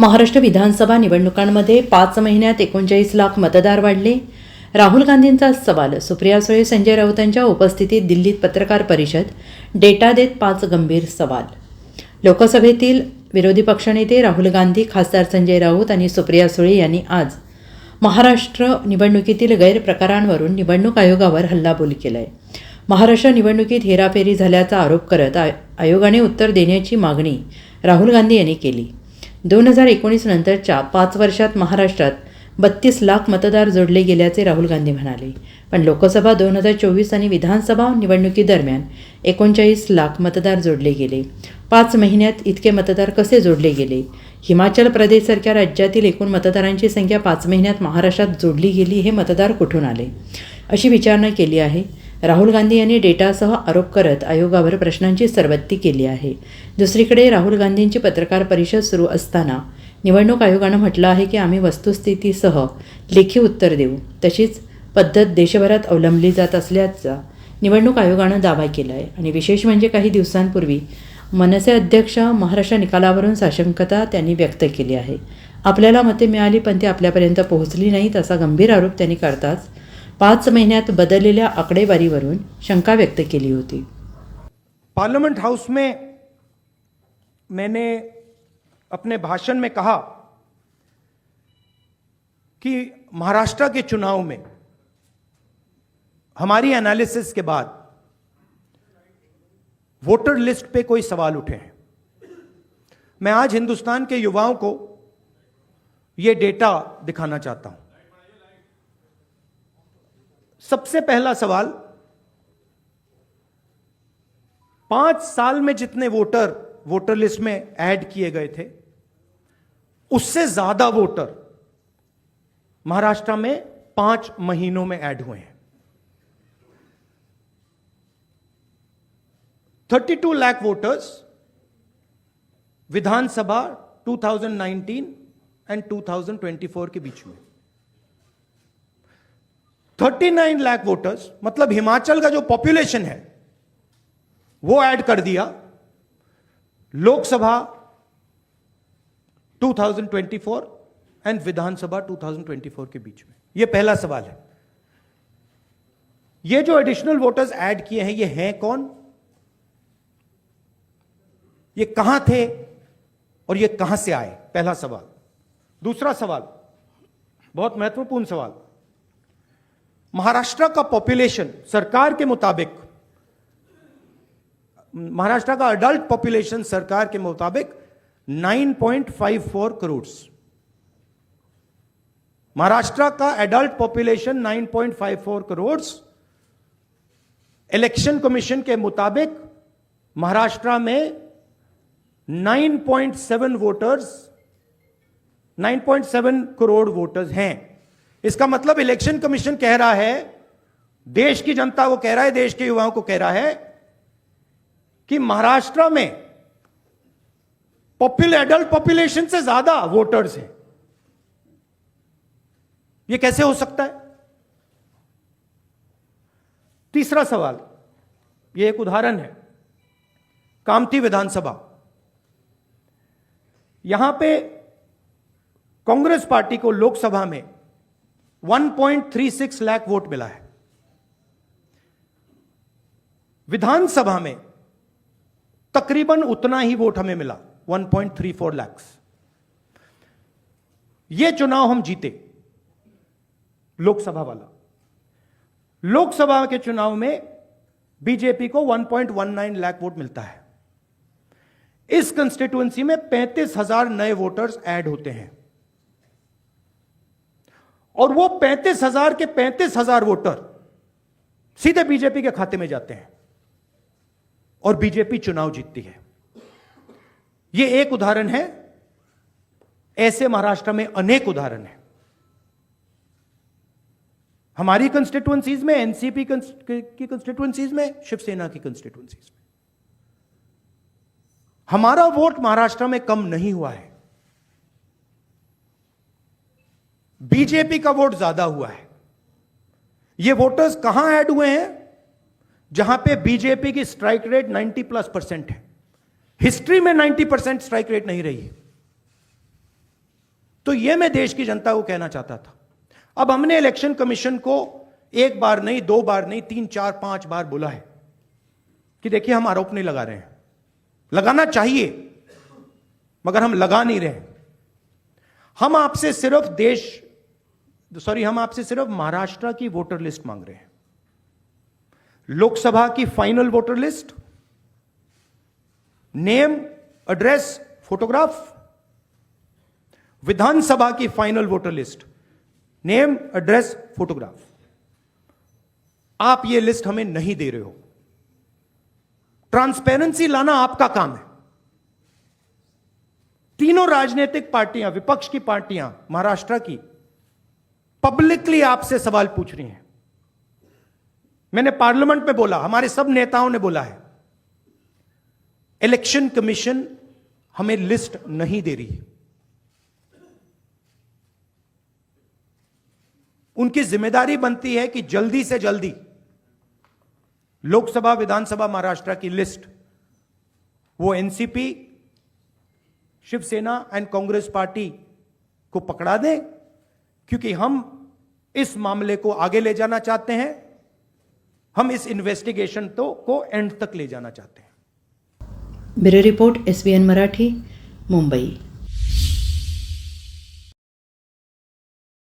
महाराष्ट्र विधानसभा निवडणुकांमध्ये 5 महिन्यात 39 लाख मतदार वाढले. राहुल गांधींचा सवाल. सुप्रिया सुळे, संजय राऊतांच्या उपस्थितीत दिल्लीत पत्रकार परिषद. डेटा देत 5 गंभीर सवाल. लोकसभेतील विरोधी पक्षनेते राहुल गांधी, खासदार संजय राऊत आणि सुप्रिया सुळे यांनी आज महाराष्ट्र निवडणुकीतील गैरप्रकारांवरून निवडणूक आयोगावर हल्लाबोल केलाय. महाराष्ट्र निवडणुकीत हेराफेरी झाल्याचा आरोप करत आयोगाने उत्तर देण्याची मागणी राहुल गांधी यांनी केली. 2019 नंतरच्या 5 वर्षात महाराष्ट्रात 32 लाख मतदार जोडले गेल्याचे राहुल गांधी म्हणाले. पण लोकसभा 2024 आणि विधानसभा निवडणुकीदरम्यान 39 लाख मतदार जोडले गेले. 5 महिन्यात इतके मतदार कसे जोडले गेले? हिमाचल प्रदेशसारख्या राज्यातील एकूण मतदारांची संख्या 5 महिन्यात महाराष्ट्रात जोडली गेली. हे मतदार कुठून आले? अशी विचारणा केली आहे. राहुल गांधी यांनी डेटासह आरोप करत आयोगावर प्रश्नांची सरबत्ती केली आहे. दुसरीकडे राहुल गांधींची पत्रकार परिषद सुरू असताना निवडणूक आयोगानं म्हटलं आहे की आम्ही वस्तुस्थितीसह लेखी उत्तर देऊ. तशीच पद्धत देशभरात अवलंबली जात असल्याचा निवडणूक आयोगानं दावा केला आहे. आणि विशेष म्हणजे काही दिवसांपूर्वी मनसे अध्यक्ष महाराष्ट्र निकालावरून साशंकता त्यांनी व्यक्त केली आहे. आपल्याला मते मिळाली पण ती आपल्यापर्यंत पोहोचली नाहीत असा गंभीर आरोप त्यांनी करताच 5 महिन्यात बदललेल्या आकडेवारीवरून शंका व्यक्त केली होती. पार्लियामेंट हाउस में मैंने अपने भाषण में कहा कि महाराष्ट्र के चुनाव में हमारी एनालिसिस के बाद वोटर लिस्ट पे कोई सवाल उठे हैं. मैं आज हिंदुस्तान के युवाओं को यह डेटा दिखाना चाहता हूं. सबसे पहला सवाल, 5 साल में जितने वोटर लिस्ट में ऐड किए गए थे उससे ज्यादा वोटर महाराष्ट्र में 5 महीनों में ऐड हुए हैं. 32 लाख वोटर्स विधानसभा 2019 एंड 2024 के बीच में. 39 लाख वोटर्स मतलब हिमाचल का जो पॉपुलेशन है वो ऐड कर दिया लोकसभा 2024 एंड विधानसभा 2024 के बीच में. यह पहला सवाल है. ये जो एडिशनल वोटर्स ऐड किए हैं ये हैं कौन? ये कहां थे और ये कहां से आए? पहला सवाल. दूसरा सवाल, बहुत महत्वपूर्ण सवाल. महाराष्ट्र का पॉपुलेशन सरकार के मुताबिक, महाराष्ट्र का अडल्ट पॉपुलेशन सरकार के मुताबिक 9.54 करोड़. महाराष्ट्र का adult population 9.54 crore. Election commission के मुताबिक महाराष्ट्र में 9.7 करोड़ वोटर्स हैं. इसका मतलब इलेक्शन कमीशन कह रहा है, देश की जनता को कह रहा है, देश के युवाओं को कह रहा है कि महाराष्ट्र में एडल्ट पॉपुलेशन से ज्यादा वोटर्स हैं. यह कैसे हो सकता है? तीसरा सवाल, यह एक उदाहरण है. कामठी विधानसभा, यहां पे कांग्रेस पार्टी को लोकसभा में 1.36 लाख वोट मिला है. विधानसभा में तकरीबन उतना ही वोट हमें मिला, 1.34 लाख. यह चुनाव हम जीते, लोकसभा वाला. लोकसभा के चुनाव में बीजेपी को 1.19 लाख वोट मिलता है. इस कंस्टिट्यूएंसी में 35,000 नए वोटर्स ऐड होते हैं और वो 35,000 के 35,000 वोटर सीधे बीजेपी के खाते में जाते हैं और बीजेपी चुनाव जीतती है. यह एक उदाहरण है. ऐसे महाराष्ट्र में अनेक उदाहरण हैं. हमारी कंस्टिट्यूएंसीज में, एनसीपी की कंस्टिट्यूएंसीज में, शिवसेना की कंस्टिट्यूएंसीज में. हमारा वोट महाराष्ट्र में कम नहीं हुआ है. बीजेपी का वोट ज्यादा हुआ है. ये वोटर्स कहां ऐड हुए हैं? जहां पे बीजेपी की स्ट्राइक रेट 90+% है. हिस्ट्री में 90% स्ट्राइक रेट नहीं रही है. तो यह मैं देश की जनता को कहना चाहता था। अब हमने इलेक्शन कमीशन को एक बार नहीं, दो बार नहीं, 3, 4, 5 बार बोला है कि देखिए हम आरोप नहीं लगा रहे हैं, लगाना चाहिए मगर हम लगा नहीं रहे। हम आपसे सिर्फ महाराष्ट्र की वोटर लिस्ट मांग रहे हैं, लोकसभा की final voter list, name, address, photograph. Vidhan Sabha की final voter list, name, address, photograph. आप ये लिस्ट हमें नहीं दे रहे हो। ट्रांसपेरेंसी लाना आपका काम है। तीनों राजनीतिक पार्टियां, विपक्ष की पार्टियां महाराष्ट्र की, पब्लिकली आपसे सवाल पूछ रही हैं। मैंने पार्लियामेंट में बोला, हमारे सब नेताओं ने बोला है, इलेक्शन कमीशन हमें लिस्ट नहीं दे रही। उनकी जिम्मेदारी बनती है कि जल्दी से जल्दी लोकसभा, विधानसभा महाराष्ट्र की लिस्ट वो NCP, Shiv Sena and Congress party को पकड़ा दें, क्योंकि हम इस मामले को आगे ले जाना चाहते हैं। हम इस इन्वेस्टिगेशन को एंड तक ले जाना चाहते हैं। Bureau report, SBN Marathi, Mumbai.